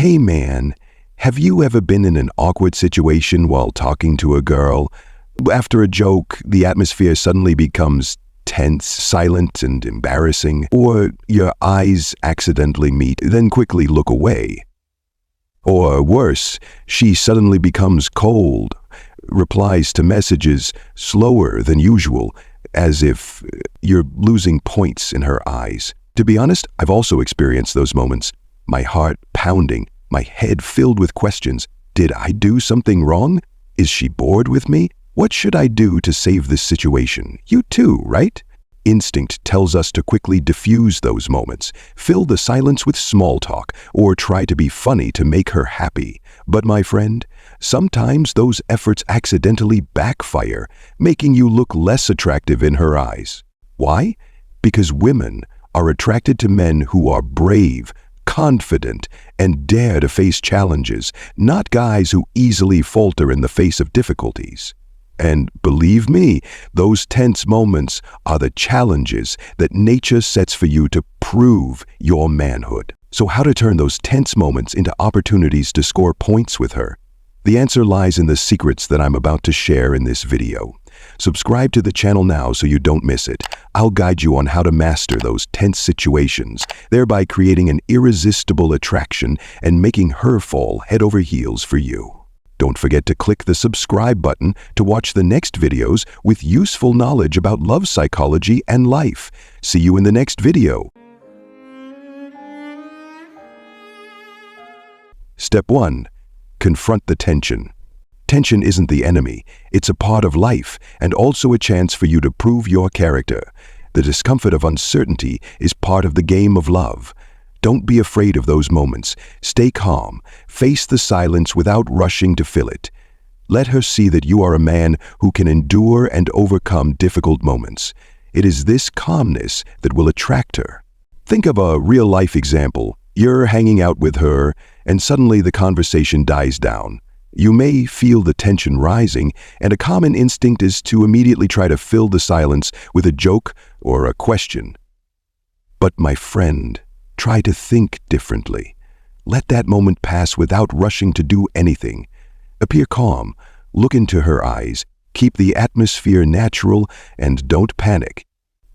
Hey man, have you ever been in an awkward situation while talking to a girl? After a joke, the atmosphere suddenly becomes tense, silent, and embarrassing, or your eyes accidentally meet, then quickly look away. Or worse, she suddenly becomes cold, replies to messages slower than usual, as if you're losing points in her eyes. To be honest, I've also experienced those moments. My heart pounding, my head filled with questions. Did I do something wrong? Is she bored with me? What should I do to save this situation? You too, right? Instinct tells us to quickly diffuse those moments, fill the silence with small talk, or try to be funny to make her happy. But my friend, sometimes those efforts accidentally backfire, making you look less attractive in her eyes. Why? Because women are attracted to men who are brave, confident, and dare to face challenges, not guys who easily falter in the face of difficulties. And believe me, those tense moments are the challenges that nature sets for you to prove your manhood. So how to turn those tense moments into opportunities to score points with her? The answer lies in the secrets that I'm about to share in this video. Subscribe to the channel now so you don't miss it. I'll guide you on how to master those tense situations, thereby creating an irresistible attraction and making her fall head over heels for you. Don't forget to click the subscribe button to watch the next videos with useful knowledge about love psychology and life. See you in the next video. Step 1. Confront the tension. Tension isn't the enemy, it's a part of life and also a chance for you to prove your character. The discomfort of uncertainty is part of the game of love. Don't be afraid of those moments. Stay calm. Face the silence without rushing to fill it. Let her see that you are a man who can endure and overcome difficult moments. It is this calmness that will attract her. Think of a real-life example. You're hanging out with her, and suddenly the conversation dies down. You may feel the tension rising, and a common instinct is to immediately try to fill the silence with a joke or a question. But my friend, try to think differently. Let that moment pass without rushing to do anything. Appear calm, look into her eyes, keep the atmosphere natural, and don't panic.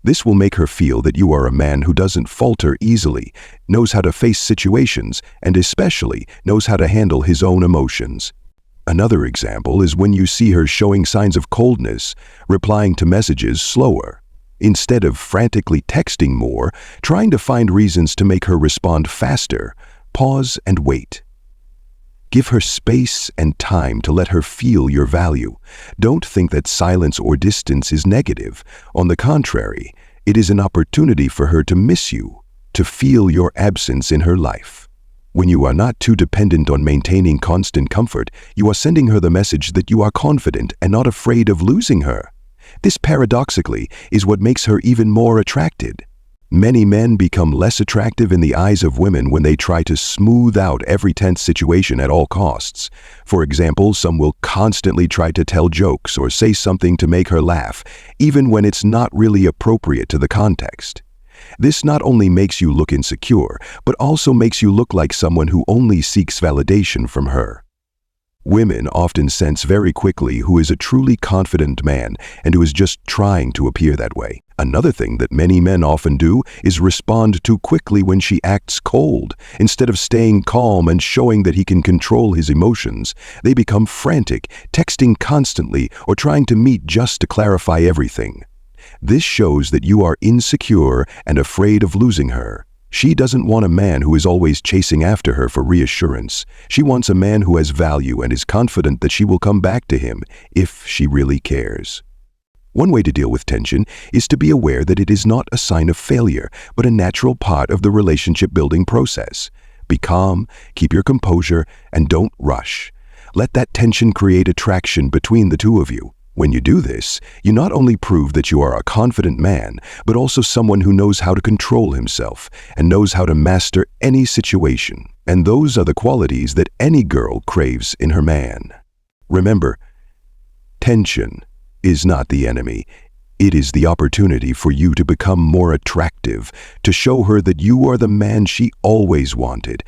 This will make her feel that you are a man who doesn't falter easily, knows how to face situations, and especially knows how to handle his own emotions. Another example is when you see her showing signs of coldness, replying to messages slower. Instead of frantically texting more, trying to find reasons to make her respond faster, pause and wait. Give her space and time to let her feel your value. Don't think that silence or distance is negative. On the contrary, it is an opportunity for her to miss you, to feel your absence in her life. When you are not too dependent on maintaining constant comfort, you are sending her the message that you are confident and not afraid of losing her. This paradoxically is what makes her even more attracted. Many men become less attractive in the eyes of women when they try to smooth out every tense situation at all costs. For example, some will constantly try to tell jokes or say something to make her laugh, even when it's not really appropriate to the context. This not only makes you look insecure, but also makes you look like someone who only seeks validation from her. Women often sense very quickly who is a truly confident man and who is just trying to appear that way. Another thing that many men often do is respond too quickly when she acts cold. Instead of staying calm and showing that he can control his emotions, they become frantic, texting constantly or trying to meet just to clarify everything. This shows that you are insecure and afraid of losing her. She doesn't want a man who is always chasing after her for reassurance. She wants a man who has value and is confident that she will come back to him if she really cares. One way to deal with tension is to be aware that it is not a sign of failure, but a natural part of the relationship building process. Be calm, keep your composure, and don't rush. Let that tension create attraction between the two of you. When you do this, you not only prove that you are a confident man, but also someone who knows how to control himself and knows how to master any situation. And those are the qualities that any girl craves in her man. Remember, tension is not the enemy. It is the opportunity for you to become more attractive, to show her that you are the man she always wanted.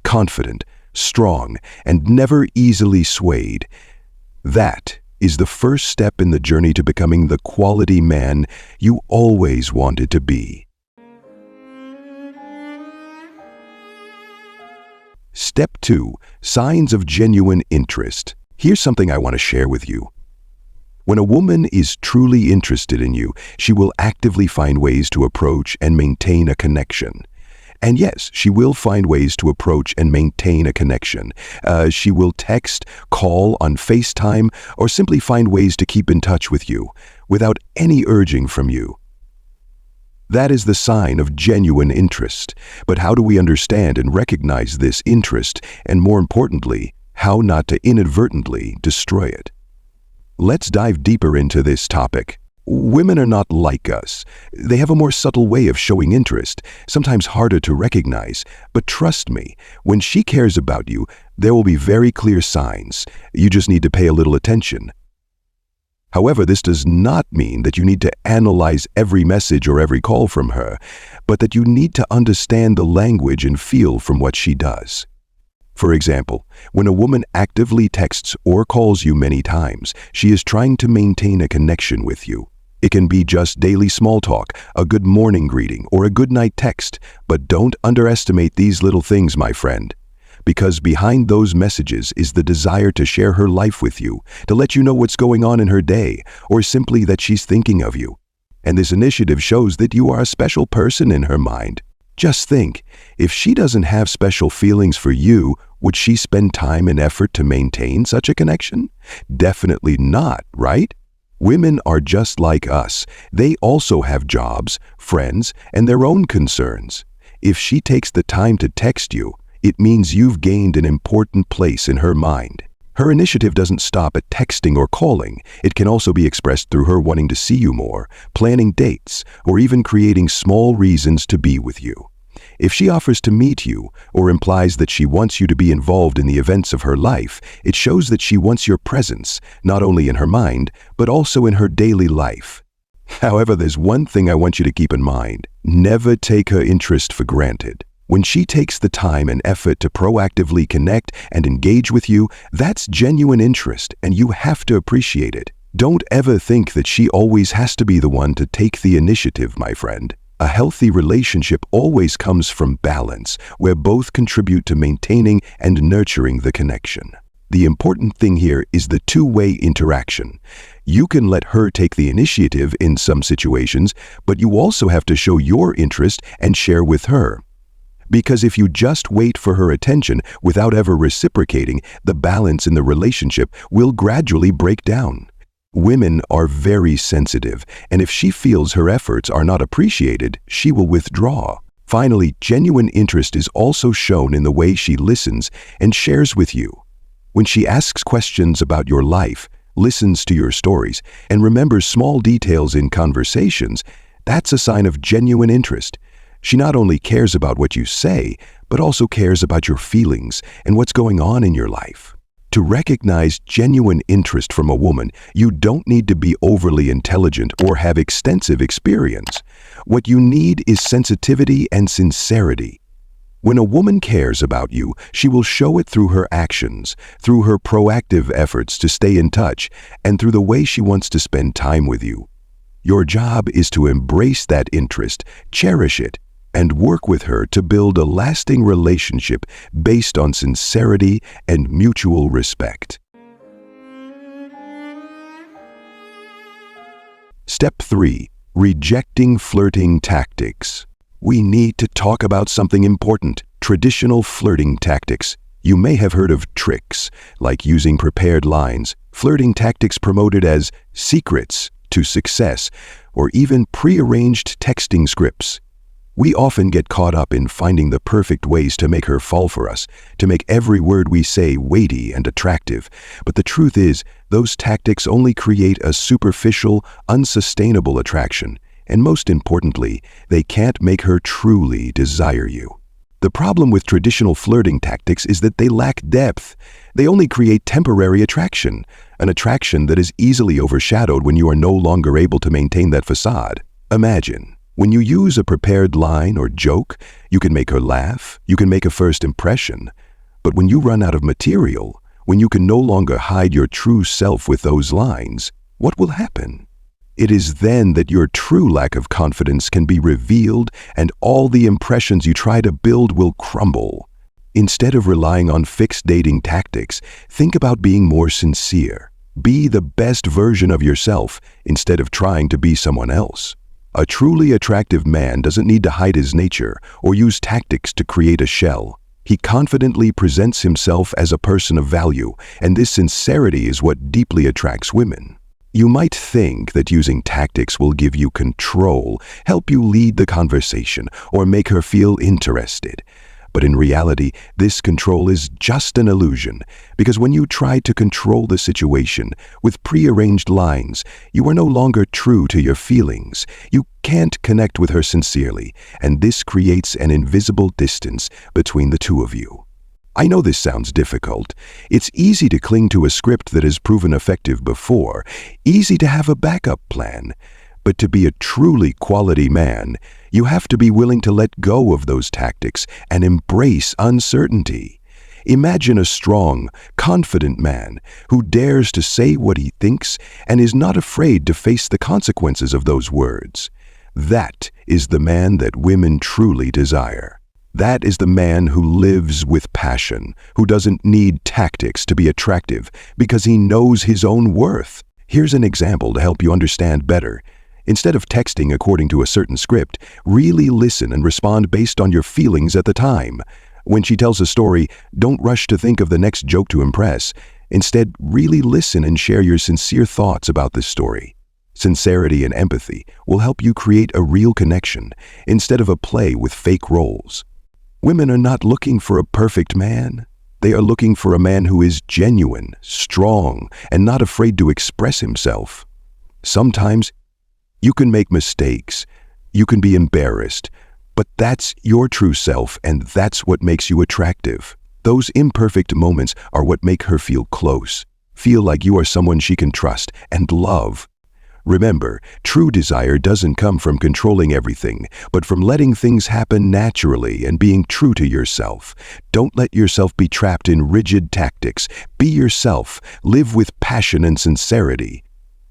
confident, strong, and never easily swayed. That is the first step in the journey to becoming the quality man you always wanted to be. Step 2. Signs of genuine interest. Here's something I want to share with you. When a woman is truly interested in you, she will actively find ways to approach and maintain a connection. And yes, she will find ways to approach and maintain a connection. She will text, call on FaceTime, or simply find ways to keep in touch with you without any urging from you. That is the sign of genuine interest. But how do we understand and recognize this interest, and more importantly, how not to inadvertently destroy it? Let's dive deeper into this topic. Women are not like us. They have a more subtle way of showing interest, sometimes harder to recognize. But trust me, when she cares about you, there will be very clear signs. You just need to pay a little attention. However, this does not mean that you need to analyze every message or every call from her, but that you need to understand the language and feel from what she does. For example, when a woman actively texts or calls you many times, she is trying to maintain a connection with you. It can be just daily small talk, a good morning greeting, or a good night text, but don't underestimate these little things, my friend. Because behind those messages is the desire to share her life with you, to let you know what's going on in her day, or simply that she's thinking of you. And this initiative shows that you are a special person in her mind. Just think, if she doesn't have special feelings for you, would she spend time and effort to maintain such a connection? Definitely not, right? Women are just like us. They also have jobs, friends, and their own concerns. If she takes the time to text you, it means you've gained an important place in her mind. Her initiative doesn't stop at texting or calling. It can also be expressed through her wanting to see you more, planning dates, or even creating small reasons to be with you. If she offers to meet you or implies that she wants you to be involved in the events of her life, it shows that she wants your presence, not only in her mind, but also in her daily life. However, there's one thing I want you to keep in mind. Never take her interest for granted. When she takes the time and effort to proactively connect and engage with you, that's genuine interest, and you have to appreciate it. Don't ever think that she always has to be the one to take the initiative, my friend. A healthy relationship always comes from balance, where both contribute to maintaining and nurturing the connection. The important thing here is the two-way interaction. You can let her take the initiative in some situations, but you also have to show your interest and share with her. Because if you just wait for her attention without ever reciprocating, the balance in the relationship will gradually break down. Women are very sensitive, and if she feels her efforts are not appreciated, she will withdraw. Finally, genuine interest is also shown in the way she listens and shares with you. When she asks questions about your life, listens to your stories, and remembers small details in conversations, that's a sign of genuine interest. She not only cares about what you say, but also cares about your feelings and what's going on in your life. To recognize genuine interest from a woman, you don't need to be overly intelligent or have extensive experience. What you need is sensitivity and sincerity. When a woman cares about you, she will show it through her actions, through her proactive efforts to stay in touch, and through the way she wants to spend time with you. Your job is to embrace that interest, cherish it, and work with her to build a lasting relationship based on sincerity and mutual respect. Step 3. Rejecting flirting tactics. We need to talk about something important: traditional flirting tactics. You may have heard of tricks, like using prepared lines, flirting tactics promoted as secrets to success, or even prearranged texting scripts. We often get caught up in finding the perfect ways to make her fall for us, to make every word we say weighty and attractive. But the truth is, those tactics only create a superficial, unsustainable attraction. And most importantly, they can't make her truly desire you. The problem with traditional flirting tactics is that they lack depth. They only create temporary attraction, an attraction that is easily overshadowed when you are no longer able to maintain that facade. Imagine, When you use a prepared line or joke, you can make her laugh, you can make a first impression. But when you run out of material, when you can no longer hide your true self with those lines, what will happen? It is then that your true lack of confidence can be revealed and all the impressions you try to build will crumble. Instead of relying on fixed dating tactics, think about being more sincere. Be the best version of yourself instead of trying to be someone else. A truly attractive man doesn't need to hide his nature or use tactics to create a shell. He confidently presents himself as a person of value, and this sincerity is what deeply attracts women. You might think that using tactics will give you control, help you lead the conversation, or make her feel interested. But in reality, this control is just an illusion, because when you try to control the situation with prearranged lines, you are no longer true to your feelings. You can't connect with her sincerely, and this creates an invisible distance between the two of you. I know this sounds difficult. It's easy to cling to a script that has proven effective before, easy to have a backup plan. But to be a truly quality man, you have to be willing to let go of those tactics and embrace uncertainty. Imagine a strong, confident man who dares to say what he thinks and is not afraid to face the consequences of those words. That is the man that women truly desire. That is the man who lives with passion, who doesn't need tactics to be attractive because he knows his own worth. Here's an example to help you understand better. Instead of texting according to a certain script, really listen and respond based on your feelings at the time. When she tells a story, don't rush to think of the next joke to impress. Instead, really listen and share your sincere thoughts about this story. Sincerity and empathy will help you create a real connection instead of a play with fake roles. Women are not looking for a perfect man. They are looking for a man who is genuine, strong, and not afraid to express himself. Sometimes you can make mistakes, you can be embarrassed, but that's your true self and that's what makes you attractive. Those imperfect moments are what make her feel close, feel like you are someone she can trust and love. Remember, true desire doesn't come from controlling everything, but from letting things happen naturally and being true to yourself. Don't let yourself be trapped in rigid tactics. Be yourself. Live with passion and sincerity.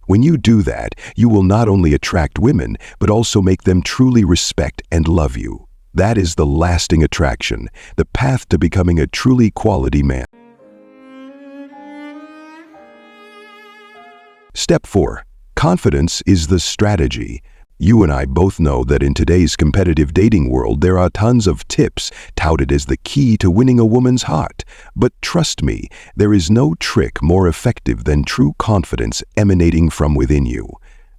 When you do that, you will not only attract women, but also make them truly respect and love you. That is the lasting attraction, the path to becoming a truly quality man. Step 4. Confidence is the strategy. You and I both know that in today's competitive dating world, there are tons of tips touted as the key to winning a woman's heart. But trust me, there is no trick more effective than true confidence emanating from within you.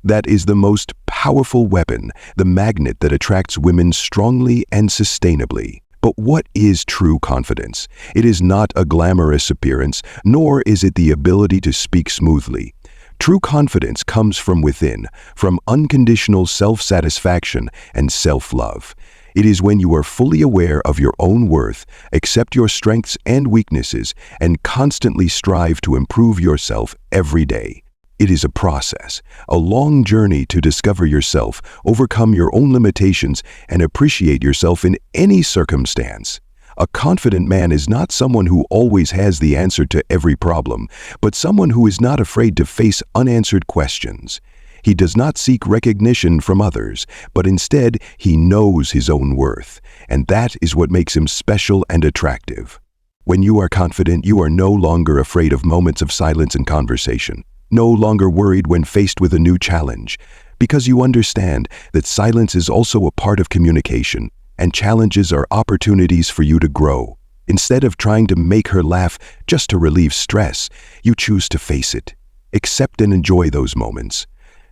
That is the most powerful weapon, the magnet that attracts women strongly and sustainably. But what is true confidence? It is not a glamorous appearance, nor is it the ability to speak smoothly. True confidence comes from within, from unconditional self-satisfaction and self-love. It is when you are fully aware of your own worth, accept your strengths and weaknesses, and constantly strive to improve yourself every day. It is a process, a long journey to discover yourself, overcome your own limitations, and appreciate yourself in any circumstance. A confident man is not someone who always has the answer to every problem, but someone who is not afraid to face unanswered questions. He does not seek recognition from others, but instead he knows his own worth, and that is what makes him special and attractive. When you are confident, you are no longer afraid of moments of silence and conversation, no longer worried when faced with a new challenge, because you understand that silence is also a part of communication, and challenges are opportunities for you to grow. Instead of trying to make her laugh just to relieve stress, you choose to face it. Accept and enjoy those moments.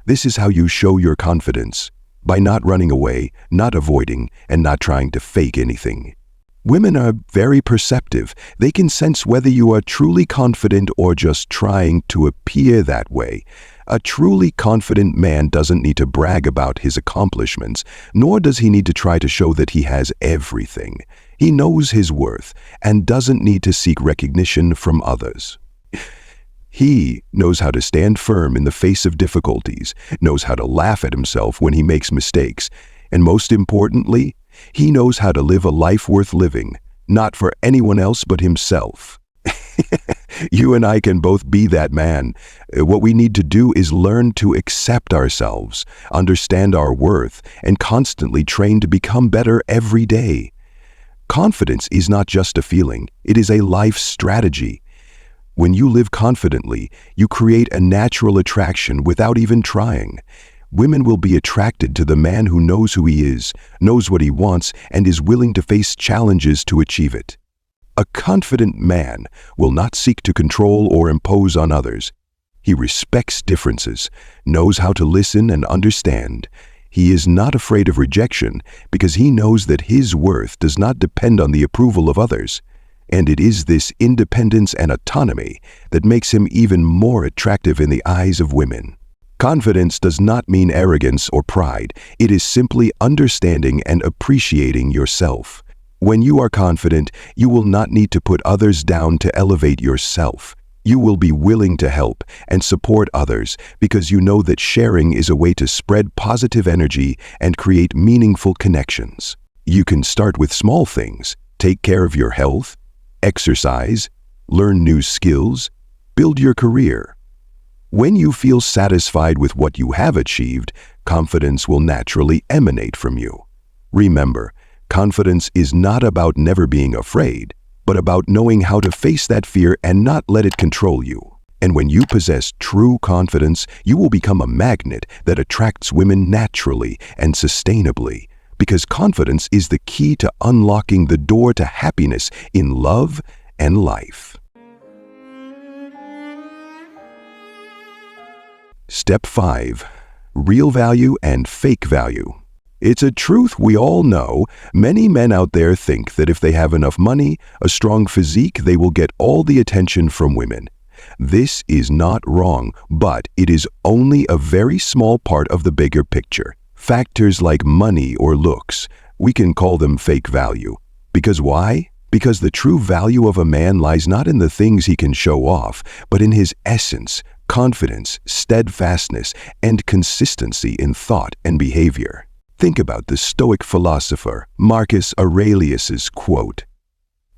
This is how you show your confidence, by not running away, not avoiding, and not trying to fake anything. Women are very perceptive. They can sense whether you are truly confident or just trying to appear that way. A truly confident man doesn't need to brag about his accomplishments, nor does he need to try to show that he has everything. He knows his worth and doesn't need to seek recognition from others. He knows how to stand firm in the face of difficulties, knows how to laugh at himself when he makes mistakes. And most importantly, he knows how to live a life worth living, not for anyone else but himself. You and I can both be that man. What we need to do is learn to accept ourselves, understand our worth, and constantly train to become better every day. Confidence is not just a feeling, it is a life strategy. When you live confidently, you create a natural attraction without even trying. Women will be attracted to the man who knows who he is, knows what he wants, and is willing to face challenges to achieve it. A confident man will not seek to control or impose on others. He respects differences, knows how to listen and understand. He is not afraid of rejection because he knows that his worth does not depend on the approval of others. And it is this independence and autonomy that makes him even more attractive in the eyes of women. Confidence does not mean arrogance or pride. It is simply understanding and appreciating yourself. When you are confident, you will not need to put others down to elevate yourself. You will be willing to help and support others because you know that sharing is a way to spread positive energy and create meaningful connections. You can start with small things. Take care of your health, exercise, learn new skills, build your career. When you feel satisfied with what you have achieved, confidence will naturally emanate from you. Remember, confidence is not about never being afraid, but about knowing how to face that fear and not let it control you. And when you possess true confidence, you will become a magnet that attracts women naturally and sustainably, because confidence is the key to unlocking the door to happiness in love and life. Step 5. Real value and fake value. It's a truth we all know. Many men out there think that if they have enough money, a strong physique, they will get all the attention from women. This is not wrong, but it is only a very small part of the bigger picture. Factors like money or looks, we can call them fake value. Because why? Because the true value of a man lies not in the things he can show off, but in his essence, confidence, steadfastness, and consistency in thought and behavior. Think about the Stoic philosopher Marcus Aurelius's quote,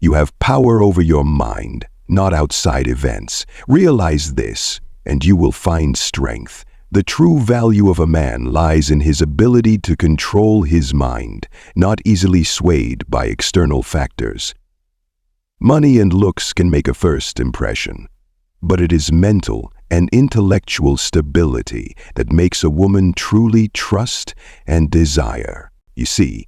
"You have power over your mind, not outside events. Realize this, and you will find strength. The true value of a man lies in his ability to control his mind, not easily swayed by external factors." Money and looks can make a first impression, but it is mental and intellectual stability that makes a woman truly trust and desire. You see,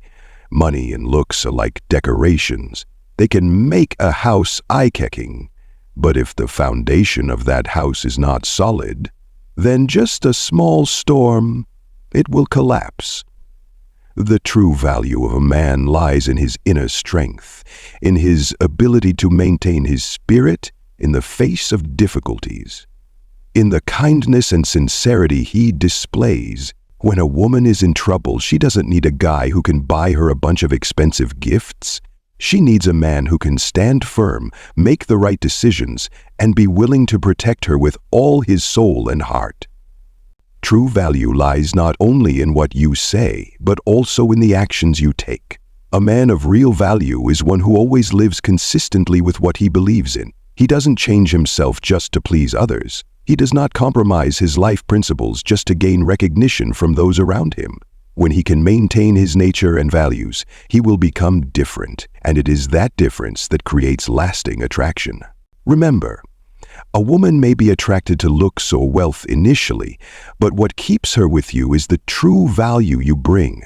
money and looks are like decorations. They can make a house eye-catching, but if the foundation of that house is not solid, then just a small storm, it will collapse. The true value of a man lies in his inner strength, in his ability to maintain his spirit in the face of difficulties, in the kindness and sincerity he displays. When a woman is in trouble, she doesn't need a guy who can buy her a bunch of expensive gifts. She needs a man who can stand firm, make the right decisions, and be willing to protect her with all his soul and heart. True value lies not only in what you say, but also in the actions you take. A man of real value is one who always lives consistently with what he believes in. He doesn't change himself just to please others. He does not compromise his life principles just to gain recognition from those around him. When he can maintain his nature and values, he will become different, and it is that difference that creates lasting attraction. Remember, a woman may be attracted to looks or wealth initially, but what keeps her with you is the true value you bring.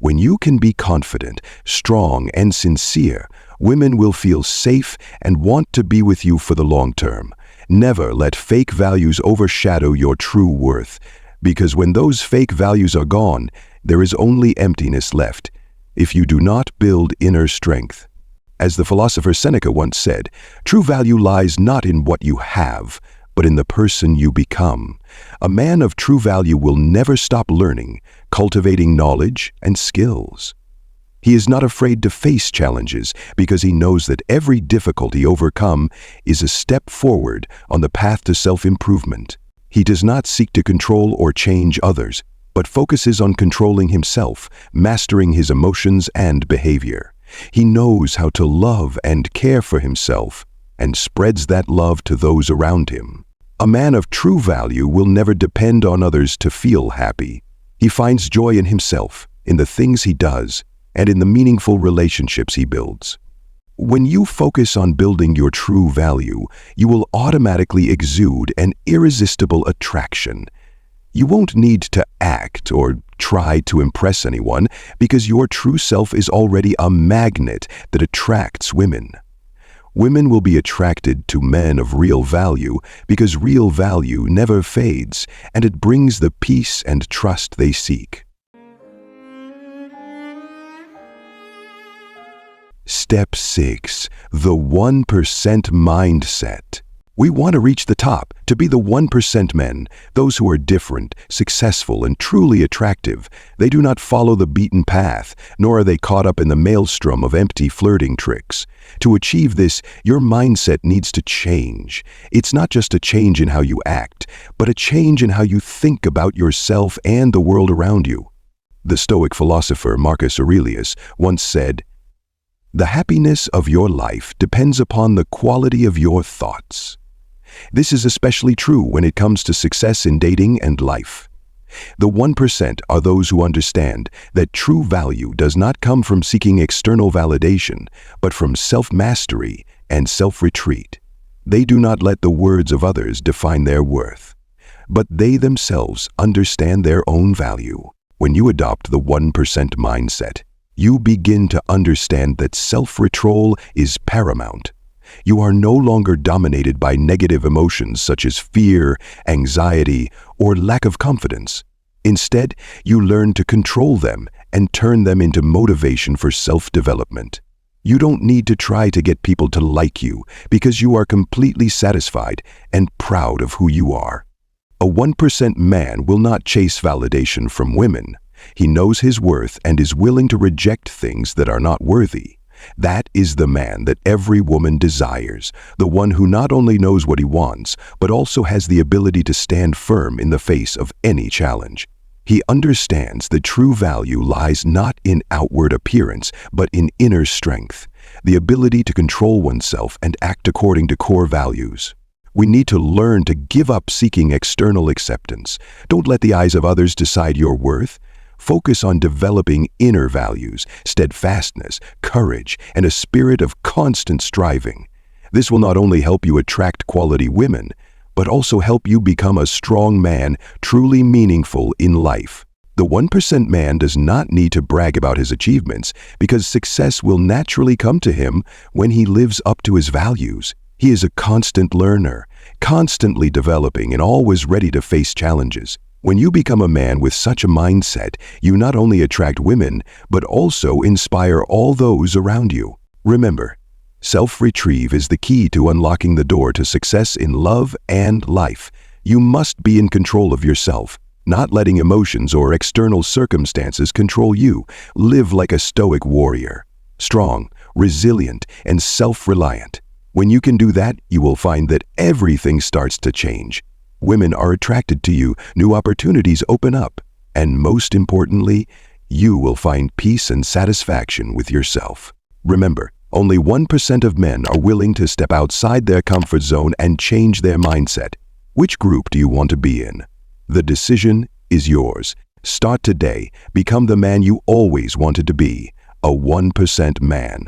When you can be confident, strong, and sincere, women will feel safe and want to be with you for the long term. Never let fake values overshadow your true worth, because when those fake values are gone, there is only emptiness left if you do not build inner strength. As the philosopher Seneca once said, true value lies not in what you have, but in the person you become. A man of true value will never stop learning, cultivating knowledge and skills. He is not afraid to face challenges because he knows that every difficulty overcome is a step forward on the path to self-improvement. He does not seek to control or change others. but focuses on controlling himself, mastering his emotions and behavior. He knows how to love and care for himself and spreads that love to those around him. A man of true value will never depend on others to feel happy. He finds joy in himself, in the things he does, and in the meaningful relationships he builds. When you focus on building your true value, you will automatically exude an irresistible attraction. You won't need to act or try to impress anyone because your true self is already a magnet that attracts women. Women will be attracted to men of real value because real value never fades, and it brings the peace and trust they seek. Step 6. The 1% mindset. We want to reach the top, to be the 1% men, those who are different, successful, and truly attractive. They do not follow the beaten path, nor are they caught up in the maelstrom of empty flirting tricks. To achieve this, your mindset needs to change. It's not just a change in how you act, but a change in how you think about yourself and the world around you. The Stoic philosopher Marcus Aurelius once said, "The happiness of your life depends upon the quality of your thoughts." This is especially true when it comes to success in dating and life. The 1% are those who understand that true value does not come from seeking external validation, but from self-mastery and self-retreat. They do not let the words of others define their worth, but they themselves understand their own value. When you adopt the 1% mindset, you begin to understand that self-control is paramount. You are no longer dominated by negative emotions such as fear, anxiety, or lack of confidence. Instead, you learn to control them and turn them into motivation for self-development. You don't need to try to get people to like you because you are completely satisfied and proud of who you are. A 1% man will not chase validation from women. He knows his worth and is willing to reject things that are not worthy. That is the man that every woman desires, the one who not only knows what he wants, but also has the ability to stand firm in the face of any challenge. He understands that true value lies not in outward appearance, but in inner strength, the ability to control oneself and act according to core values. We need to learn to give up seeking external acceptance. Don't let the eyes of others decide your worth. Focus on developing inner values, steadfastness, courage, and a spirit of constant striving. This will not only help you attract quality women, but also help you become a strong man, truly meaningful in life. The 1% man does not need to brag about his achievements because success will naturally come to him when he lives up to his values. He is a constant learner, constantly developing and always ready to face challenges. When you become a man with such a mindset, you not only attract women, but also inspire all those around you. Remember, self-retrieve is the key to unlocking the door to success in love and life. You must be in control of yourself, not letting emotions or external circumstances control you. Live like a stoic warrior, strong, resilient, and self-reliant. When you can do that, you will find that everything starts to change. Women are attracted to you, new opportunities open up, and most importantly, you will find peace and satisfaction with yourself. Remember, only 1% of men are willing to step outside their comfort zone and change their mindset. Which group do you want to be in? The decision is yours. Start today. Become the man you always wanted to be, a 1% man.